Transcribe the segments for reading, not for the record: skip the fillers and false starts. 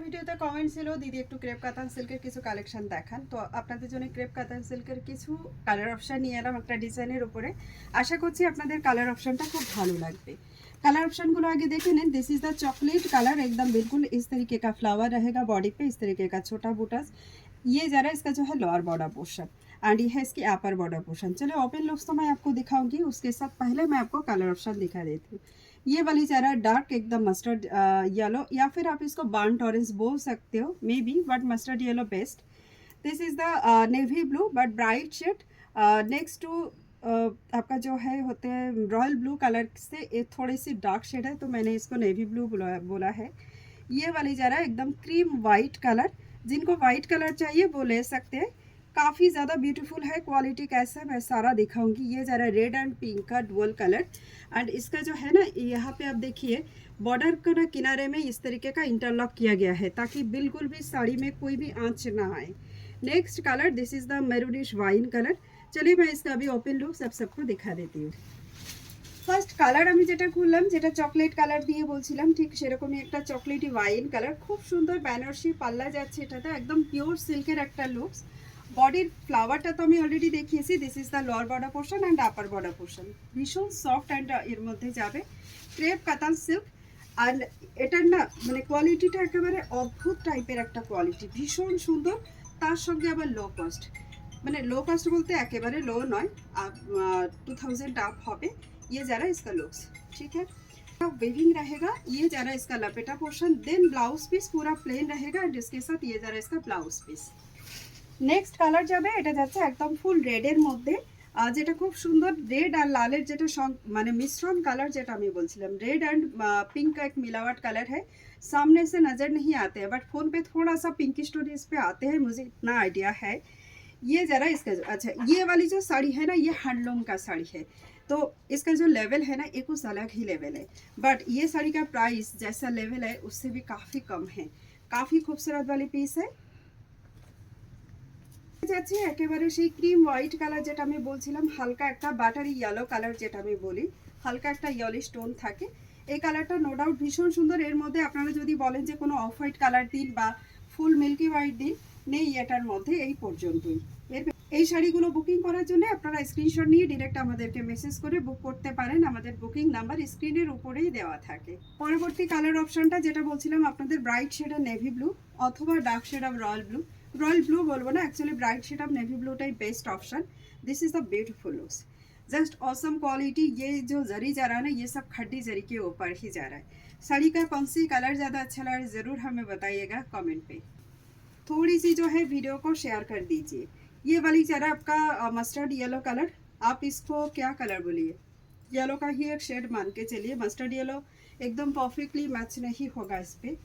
ভিডিওতে কমেন্ট ছিল দিদি একটু ক্রেপ কাতান সিল্কের কিছু কালেকশন দেখান, তো আপনাদের জন্য ক্রেপ কাতান সিল্কের কিছু কালার অপশান নিয়ে এলাম একটা ডিজাইনের উপরে। আশা করছি আপনাদের কালার অপশানটা খুব ভালো লাগবে। कलर ऑप्शन को आगे देखें ना, this is the chocolate colour, एकदम बिल्कुल इस तरीके का फ्लावर रहेगा बॉडी पे, इस तरीके का छोटा बूटास। ये जरा इसका जो है लोअर बॉर्डर पोर्शन एंड ये है इसकी अपर बॉर्डर पोर्शन। चलो ओपन लुक्स तो मैं आपको दिखाऊंगी, उसके साथ पहले मैं आपको कलर ऑप्शन दिखा देती हूँ। ये वाली जरा डार्क एकदम मस्टर्ड येलो, या फिर आप इसको बर्न्ट ऑरेंज बोल सकते हो maybe, but mustard yellow best. This is the navy blue but bright shade. Next to आपका जो है होते हैं रॉयल ब्लू कलर से ये थोड़ी सी डार्क शेड है, तो मैंने इसको नेवी ब्लू बोला है। ये वाली जरा एकदम क्रीम वाइट कलर, जिनको वाइट कलर चाहिए वो ले सकते हैं, काफ़ी ज़्यादा ब्यूटीफुल है। क्वालिटी कैसा है मैं सारा दिखाऊंगी। ये ज़रा रेड एंड पिंक का डुअल कलर एंड इसका जो है ना यहाँ पे आप देखिए बॉर्डर को ना किनारे में इस तरीके का इंटरलॉक किया गया है ताकि बिल्कुल भी साड़ी में कोई भी आंच ना आए। Next colour this is the maroonish wine colour. चलिए मैं इसका अभी ओपन लुक सबको दिखा देती हूँ। ফার্স্ট কালার আমি যেটা খুললাম, যেটা চকলেট কালার দিয়ে বলছিলাম, ঠিক সেরকমই একটা চকলেটি ওয়াইন কালার, খুব সুন্দর বেনারসি পাল্লা যাচ্ছে এটাতে, একদম পিওর সিল্কের একটা লুকস। বডির ফ্লাওয়ারটা তো আমি অলরেডি দেখিয়েছি। This is the lower border portion and upper border portion, ভীষণ সফট অ্যান্ড এর মধ্যে যাবে ক্রেপ কাতান সিল্ক। আর এটার না মানে কোয়ালিটিটা একেবারে অদ্ভুত টাইপের একটা কোয়ালিটি, ভীষণ সুন্দর। তার সঙ্গে আবার লো কস্ট, মানে लो कॉस्ट बोलते एकेबारे लो नय, 2000 अप होबे। ये जरा इसका लुक्स ठीक है, वेविंग रहेगा। ये जरा इसका लपेटा पोर्शन, देन ब्लाउज पीस पूरा प्लेन रहेगा एंड इसके साथ ये जरा इसका ब्लाउज पीस। नेक्स्ट कलर যাবে এটা যাচ্ছে একদম ফুল রেডের মধ্যে, যেটা খুব সুন্দর রেড আর লালের যেটা মানে मिश्रण कलर যেটা আমি বলছিলাম, रेड एंड पिंक का एक मिलावट कलर है। सामने से नज़र नहीं आते हैं बट फ़ोन पे थोड़ा सा पिंकिश टोन इस पे आते हैं, मुझे इतना आइडिया है। ये ज़रा इसका अच्छा, ये वाली जो साड़ी है ना ये हैंडलूम का साड़ी है, तो इसका जो लेवल है ना ये कुछ अलग ही लेवल है, बट ये साड़ी का प्राइस जैसा लेवल है उससे भी काफ़ी कम है। काफ़ी खूबसूरत वाली पीस है। যাচ্ছে একেবারে সেই ক্রিম হোয়াইট কালার যেটা আমি বলছিলাম, হালকা একটা বাটারি ইয়েলো কালার যেটা আমি বলি, হালকা একটা ইয়েলিশ টোন থাকে। এই কালারটা নো ডাউট ভীষণ সুন্দর। এর মধ্যে আপনারা যদি বলেন যে কোনো অফ হোয়াইট কালার দিন বা ফুল মিল্কি হোয়াইট দিন, নেই এটার মধ্যে এই পর্যন্তই। এই শাড়িগুলো বুকিং করার জন্য আপনারা স্ক্রিনশট নিয়ে ডিরেক্ট আমাদেরকে মেসেজ করে বুক করতে পারেন, আমাদের বুকিং নাম্বার স্ক্রিনের উপরেই দেওয়া থাকে। পরবর্তী কালার অপশনটা যেটা বলছিলাম আপনাদের bright shade of navy blue অথবা dark shade of royal blue. Royal blue बोलबो ना, actually bright shade of navy blue type best option. This is the beautiful looks, just awesome quality. ये जो जरी जा रहा है ना ये सब खड्डी जरी के ऊपर ही जा रहा है। साड़ी का कौन सी कलर ज़्यादा अच्छा लगा ज़रूर हमें बताइएगा कमेंट पे। थोड़ी सी जो है वीडियो को शेयर कर दीजिए। ये वाली जरा आपका मस्टर्ड येलो कलर, आप इसको क्या कलर बोलिए, येलो का ही एक शेड मान के चलिए। मस्टर्ड येलो एकदम परफेक्टली मैच नहीं होगा इस पर,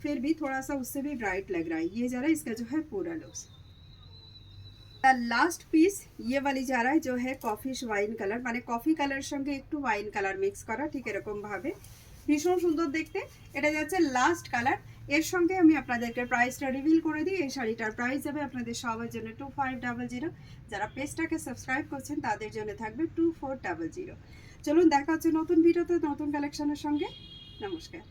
फिर भी थोड़ा सा उससे भी ब्राइट लग रहा है। ये जरा इसका जो है पूरा लुक्स। लास्ट पीस ये वाली जा रहा है जो है कॉफिश वाइन कलर, माने कॉफी कलर संगे एक वाइन कलर मिक्स करा, ठीक एरकम भावे भीषण सुंदर देखते। এটা যাচ্ছে লাস্ট কালার। এর সঙ্গে আমি আপনাদেরকে প্রাইসটা রিভিল করে দিই। এই শাড়িটার প্রাইস যাবে আপনাদের সবার জন্য 2500। যারা পেজটাকে সাবস্ক্রাইব করছেন তাদের জন্য থাকবে 2400। চলুন দেখা হচ্ছে নতুন ভিডিওতে নতুন কালেকশনের সঙ্গে। নমস্কার।